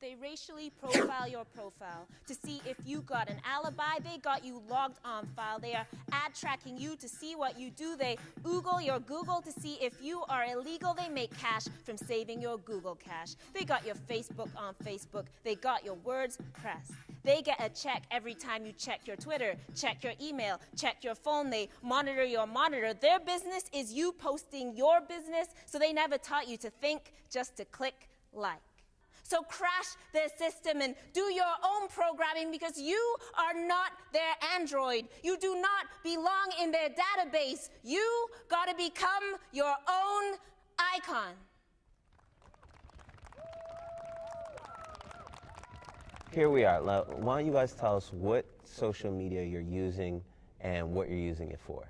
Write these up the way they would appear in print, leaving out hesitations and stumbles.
They racially profile your profile to see if you got an alibi. They got you logged on file. They are ad tracking you to see what you do. They Google your Google to see if you are illegal. They make cash from saving your Google cache. They got your Facebook on Facebook. They got your words pressed. They get a check every time you check your Twitter, check your email, check your phone. They monitor your monitor. Their business is you posting your business, so they never taught you to think, just to click like. So crash their system and do your own programming, because you are not their android. You do not belong in their database. You gotta become your own icon. Here we are. Why don't you guys tell us what social media you're using and what you're using it for?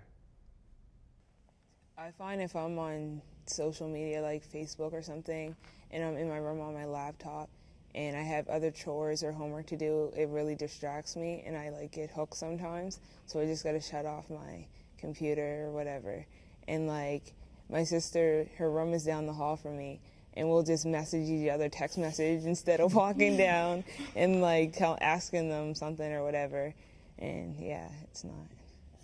I find if I'm on social media like Facebook or something and I'm in my room on my laptop and I have other chores or homework to do, it really distracts me and I get hooked sometimes. So I just gotta shut off my computer or whatever. And my sister, her room is down the hall from me, and we'll just message each other text message instead of walking down and asking them something or whatever. And yeah, it's not.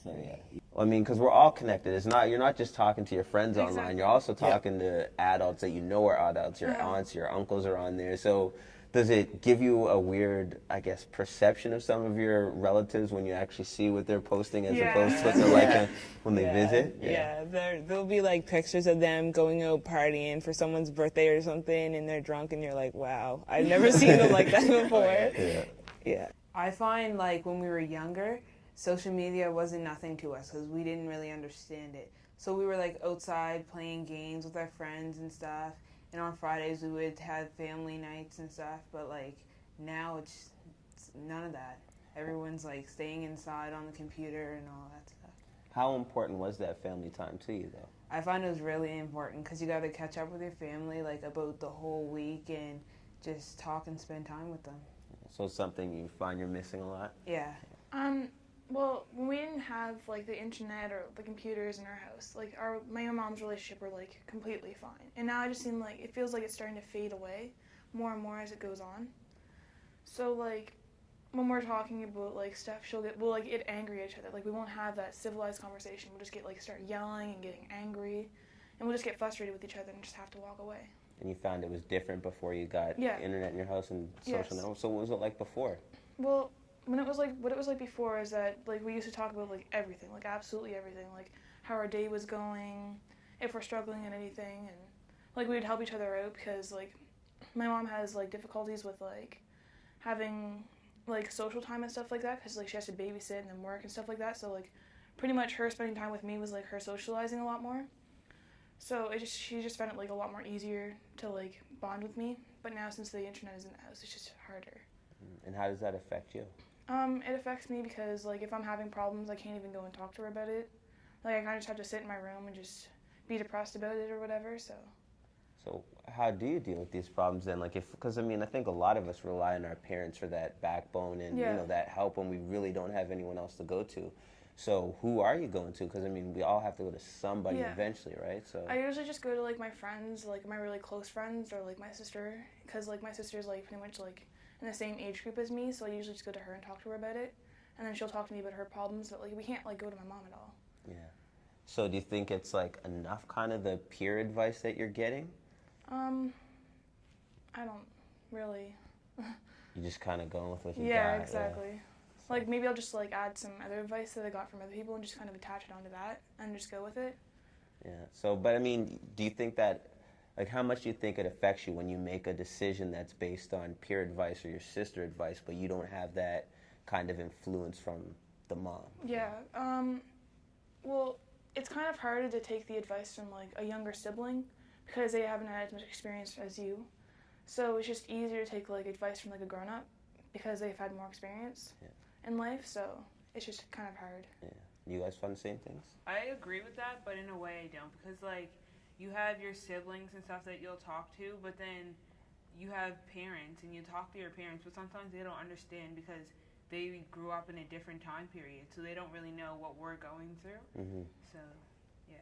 So yeah, I mean, because we're all connected. It's not, you're not just talking to your friends online. Exactly. You're also talking to adults that you know are adults. Your aunts, your uncles are on there. So does it give you a weird, I guess, perception of some of your relatives when you actually see what they're posting as opposed to what they're liking when they visit? Yeah, there'll be pictures of them going out partying for someone's birthday or something, and they're drunk, and you're like, wow, I've never seen them like that before. Yeah. I find when we were younger, social media wasn't nothing to us because we didn't really understand it. So we were outside playing games with our friends and stuff. And on Fridays we would have family nights and stuff. But now it's none of that. Everyone's staying inside on the computer and all that stuff. How important was that family time to you, though? I find it was really important because you got to catch up with your family about the whole week and just talk and spend time with them. So it's something you find you're missing a lot? Yeah. Well, when we didn't have the internet or the computers in our house, my and mom's relationship were completely fine. And now I just seem it feels like it's starting to fade away more and more as it goes on. So when we're talking about stuff, we'll get angry at each other. We won't have that civilized conversation. We'll just start yelling and getting angry, and we'll just get frustrated with each other and just have to walk away. And you found it was different before you got internet in your house and social networks. So what was it like before? Well, what it was like before is that we used to talk about everything, absolutely everything, how our day was going, if we're struggling in anything, and we would help each other out because my mom has difficulties with having social time and stuff like that because she has to babysit and then work and stuff like that. So pretty much her spending time with me was her socializing a lot more. So she just found it a lot more easier to bond with me. But now since the internet is in the house, it's just harder. And how does that affect you? It affects me because if I'm having problems, I can't even go and talk to her about it. I kind of just have to sit in my room and just be depressed about it or whatever. So how do you deal with these problems then? Because I think a lot of us rely on our parents for that backbone and that help when we really don't have anyone else to go to. So who are you going to? Because we all have to go to somebody eventually, right? So I usually just go to my friends, my really close friends, or my sister, because my sister's pretty much in the same age group as me. So I usually just go to her and talk to her about it, and then she'll talk to me about her problems. But we can't go to my mom at all. Yeah. So do you think it's enough kind of the peer advice that you're getting? I don't really. You just kind of going with what you got. Yeah, exactly. Maybe I'll just add some other advice that I got from other people and just kind of attach it onto that and just go with it. Yeah. So, but do you think that, how much do you think it affects you when you make a decision that's based on peer advice or your sister advice, but you don't have that kind of influence from the mom? Yeah. Well, it's kind of harder to take the advice from a younger sibling because they haven't had as much experience as you. So it's just easier to take advice from a grown-up because they've had more experience in life. So it's just kind of hard. Yeah. You guys find the same things? I agree with that, but in a way I don't, because you have your siblings and stuff that you'll talk to, but then you have parents and you talk to your parents, but sometimes they don't understand because they grew up in a different time period, so they don't really know what we're going through. So, yeah.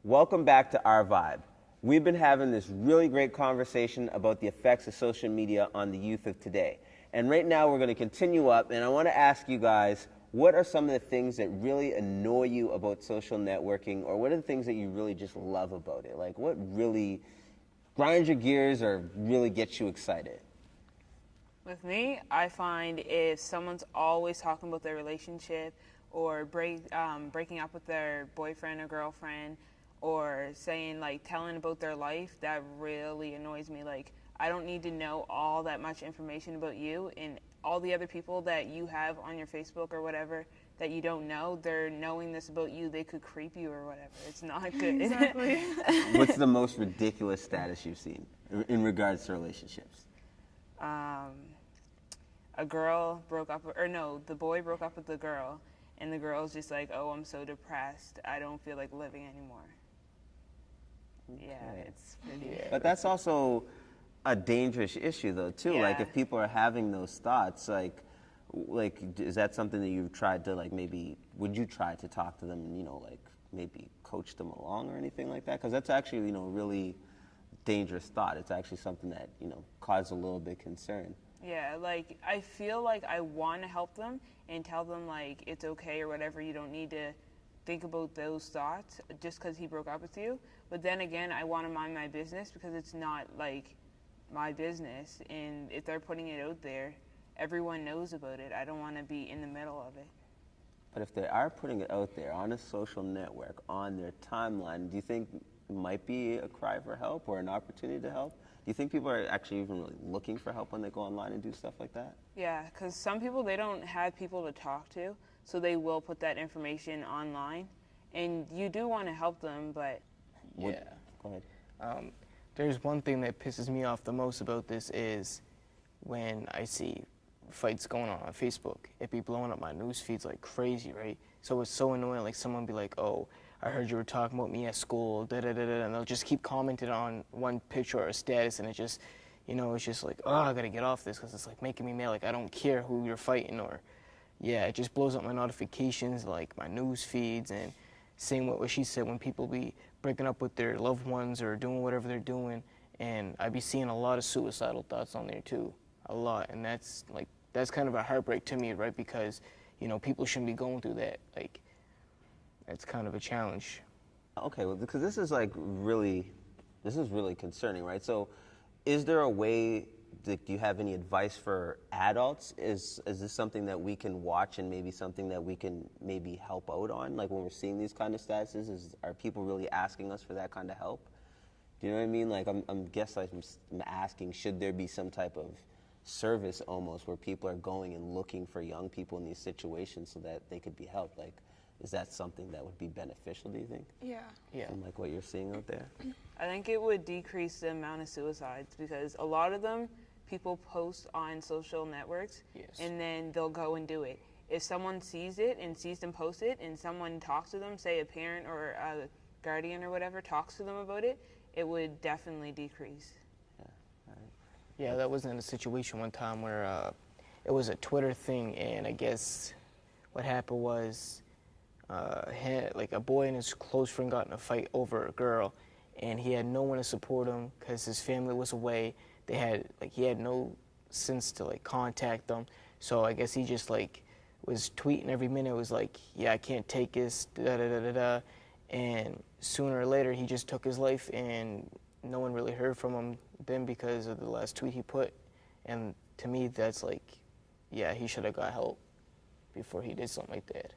Welcome back to Our Vibe. we've been having this really great conversation about the effects of social media on the youth of today. And right now we're going to continue up, and I want to ask you guys, what are some of the things that really annoy you about social networking, or what are the things that you really just love about it? Like, what really grinds your gears or really gets you excited? With me, I find if someone's always talking about their relationship or breaking up with their boyfriend or girlfriend, or saying, like, telling about their life, that really annoys me. Like, I don't need to know all that much information about you, and all the other people that you have on your Facebook or whatever that you don't know, they're knowing this about you, they could creep you or whatever. It's not good. Exactly. What's the most ridiculous status you've seen in regards to relationships? A girl broke up, or no, the boy broke up with the girl, and the girl's just like, oh, I'm so depressed, I don't feel like living anymore. Yeah, it's pretty. But that's also a dangerous issue, though, too. Yeah. Like, if people are having those thoughts, like, is that something that you've tried to, like, maybe, would you try to talk to them and, you know, like, maybe coach them along or anything like that? Because that's actually, you know, really dangerous thought. It's actually something that, you know, causes a little bit of concern. Yeah, like, I feel like I want to help them and tell them, like, it's okay or whatever, you don't need to think about those thoughts just because he broke up with you. But then again, I want to mind my business because it's not, like, my business. And if they're putting it out there, everyone knows about it. I don't want to be in the middle of it. But if they are putting it out there on a social network, on their timeline, do you think it might be a cry for help or an opportunity to help? Do you think people are actually even really looking for help when they go online and do stuff like that? Yeah, because some people, they don't have people to talk to, so they will put that information online. And you do want to help them, but... Yeah. Go ahead. There's one thing that pisses me off the most about this is when I see fights going on Facebook. It be blowing up my news feeds like crazy, right? So it's so annoying, like someone be like, oh, I heard you were talking about me at school, da-da-da-da, and they'll just keep commenting on one picture or a status, and it just, you know, it's just like, oh, I gotta get off this, because it's like making me mad, like I don't care who you're fighting, or, yeah, it just blows up my notifications, like my news feeds, and same with what she said, when people be breaking up with their loved ones or doing whatever they're doing, and I be seeing a lot of suicidal thoughts on there too, a lot, and that's kind of a heartbreak to me, right, because, you know, people shouldn't be going through that, like, it's kind of a challenge. Okay, well, because this is really concerning, right? So, is there a way? Do you have any advice for adults? Is this something that we can watch and maybe something that we can maybe help out on? Like when we're seeing these kind of statuses, are people really asking us for that kind of help? Do you know what I mean? Like I'm asking, should there be some type of service almost where people are going and looking for young people in these situations so that they could be helped? Like, is that something that would be beneficial, do you think? Yeah. Yeah. From like what you're seeing out there? I think it would decrease the amount of suicides because a lot of them, people post on social networks, Yes. and then they'll go and do it. If someone sees it and sees them post it and someone talks to them, say a parent or a guardian or whatever, talks to them about it, it would definitely decrease. Yeah, that was in a situation one time where it was a Twitter thing, and I guess what happened was like a boy and his close friend got in a fight over a girl, and he had no one to support him because his family was away. He had no sense to like contact them, so I guess he just like was tweeting every minute. It was like, yeah, I can't take this, da da da da da, and sooner or later he just took his life, and no one really heard from him then because of the last tweet he put. And to me, that's like, yeah, he should have got help before he did something like that.